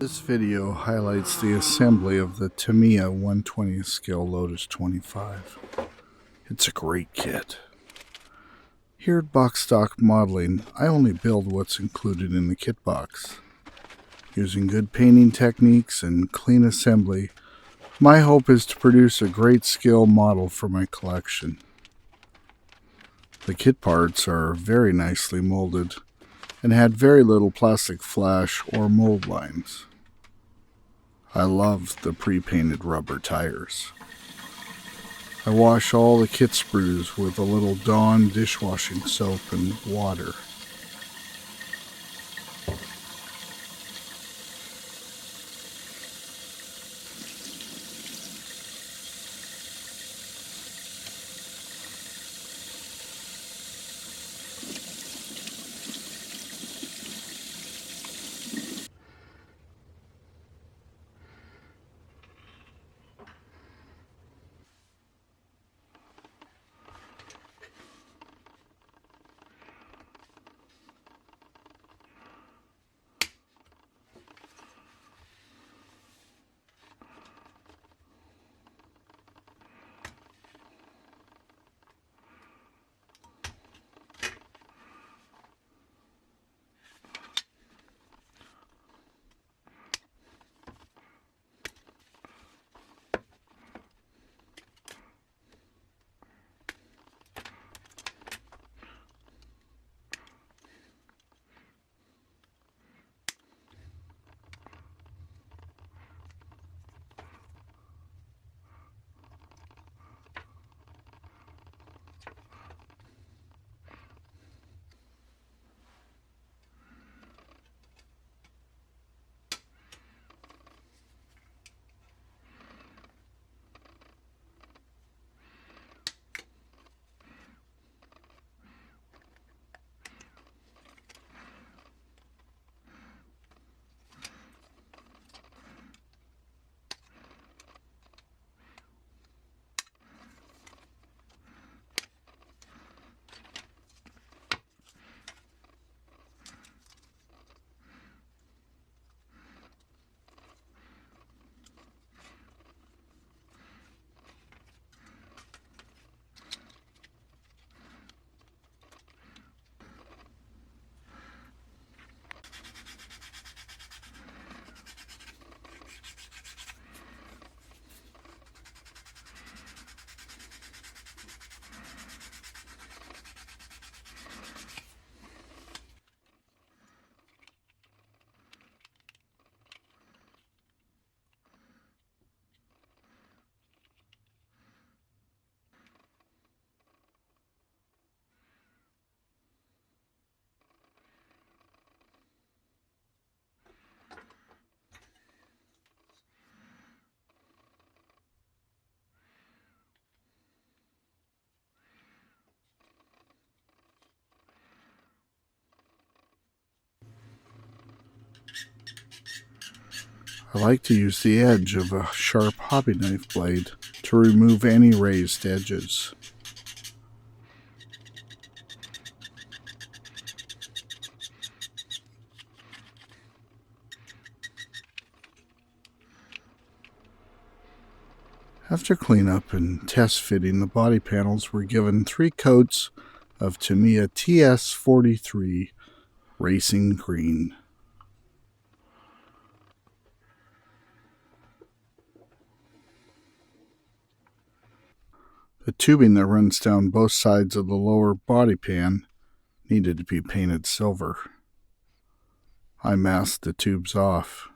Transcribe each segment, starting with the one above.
This video highlights the assembly of the Tamiya 120th scale Lotus 25. It's a great kit. Here at Box Stock Modeling, I only build what's included in the kit box. Using good painting techniques and clean assembly, my hope is to produce a great scale model for my collection. The kit parts are very nicely molded and had very little plastic flash or mold lines. I love the pre-painted rubber tires. I wash all the kit sprues with a little Dawn dishwashing soap and water. I like to use the edge of a sharp hobby knife blade to remove any raised edges. After cleanup and test fitting, the body panels were given 3 coats of Tamiya TS43 Racing Green. The tubing that runs down both sides of the lower body pan needed to be painted silver. I masked the tubes off.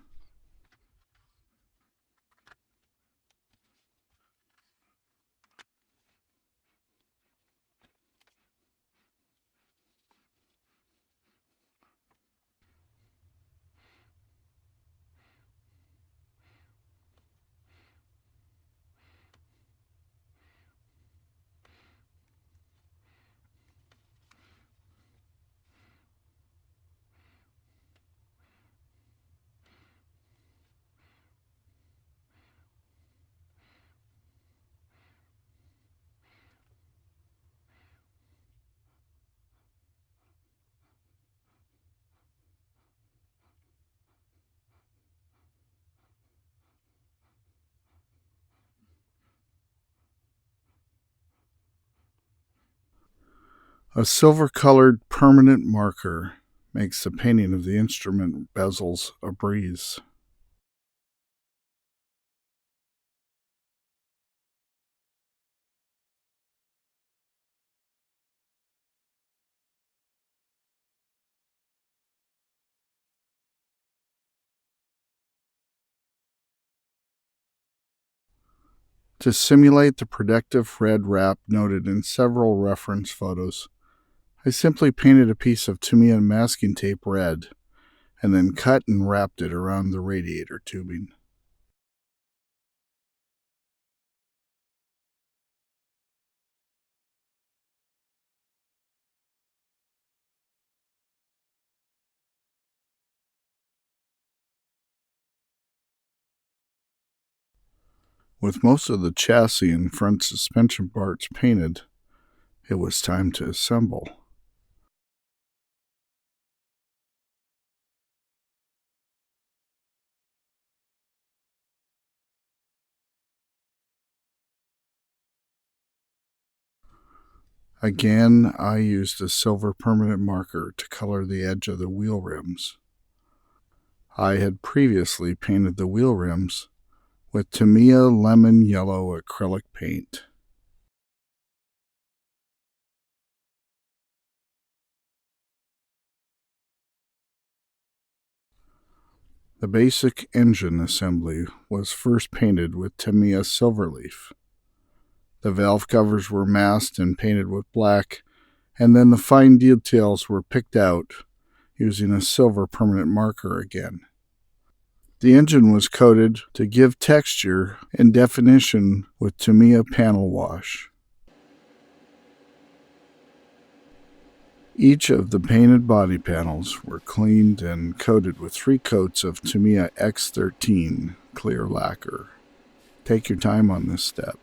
A silver-colored permanent marker makes the painting of the instrument bezels a breeze. To simulate the protective red wrap noted in several reference photos, I simply painted a piece of Tamiya masking tape red and then cut and wrapped it around the radiator tubing. With most of the chassis and front suspension parts painted, it was time to assemble. Again, I used a silver permanent marker to color the edge of the wheel rims. I had previously painted the wheel rims with Tamiya lemon yellow acrylic paint. The basic engine assembly was first painted with Tamiya Silverleaf. The valve covers were masked and painted with black, and then the fine details were picked out using a silver permanent marker again. The engine was coated to give texture and definition with Tamiya panel wash. Each of the painted body panels were cleaned and coated with 3 coats of Tamiya X13 clear lacquer. Take your time on this step.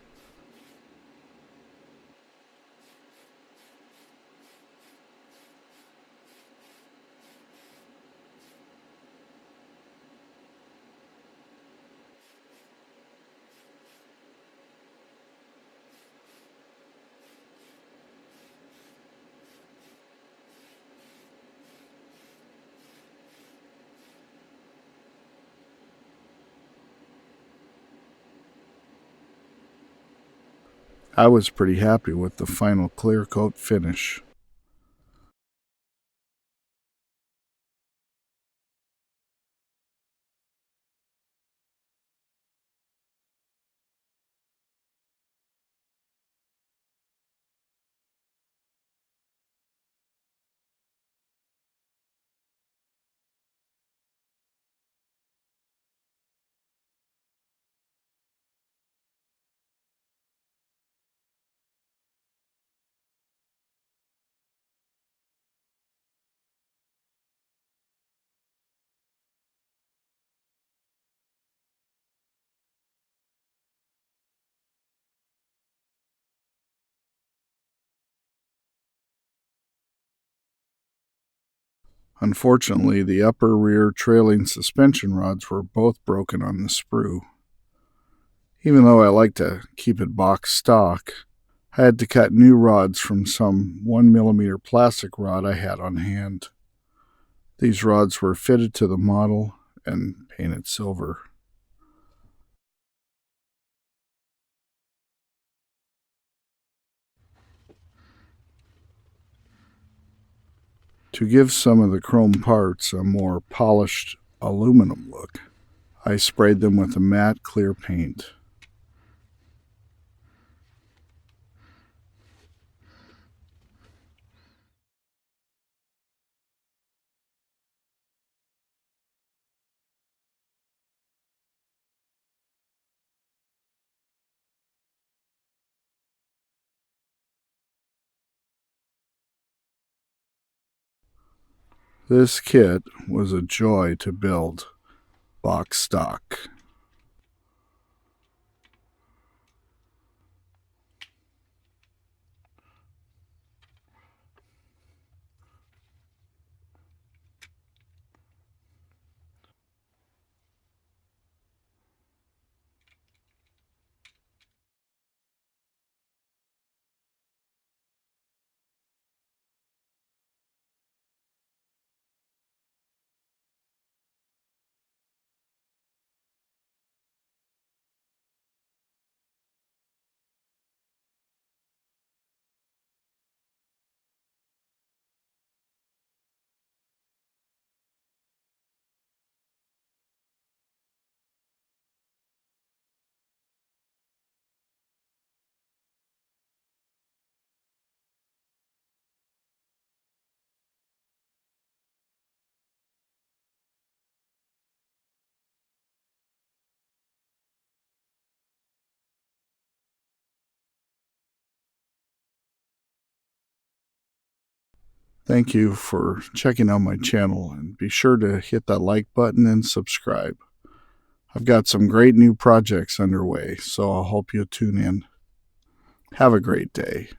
I was pretty happy with the final clear coat finish. Unfortunately, the upper rear trailing suspension rods were both broken on the sprue. Even though I like to keep it box stock, I had to cut new rods from some 1mm plastic rod I had on hand. These rods were fitted to the model and painted silver. To give some of the chrome parts a more polished aluminum look, I sprayed them with a matte clear paint. This kit was a joy to build, box stock. Thank you for checking out my channel, and be sure to hit that like button and subscribe. I've got some great new projects underway, so I'll hope you'll tune in. Have a great day.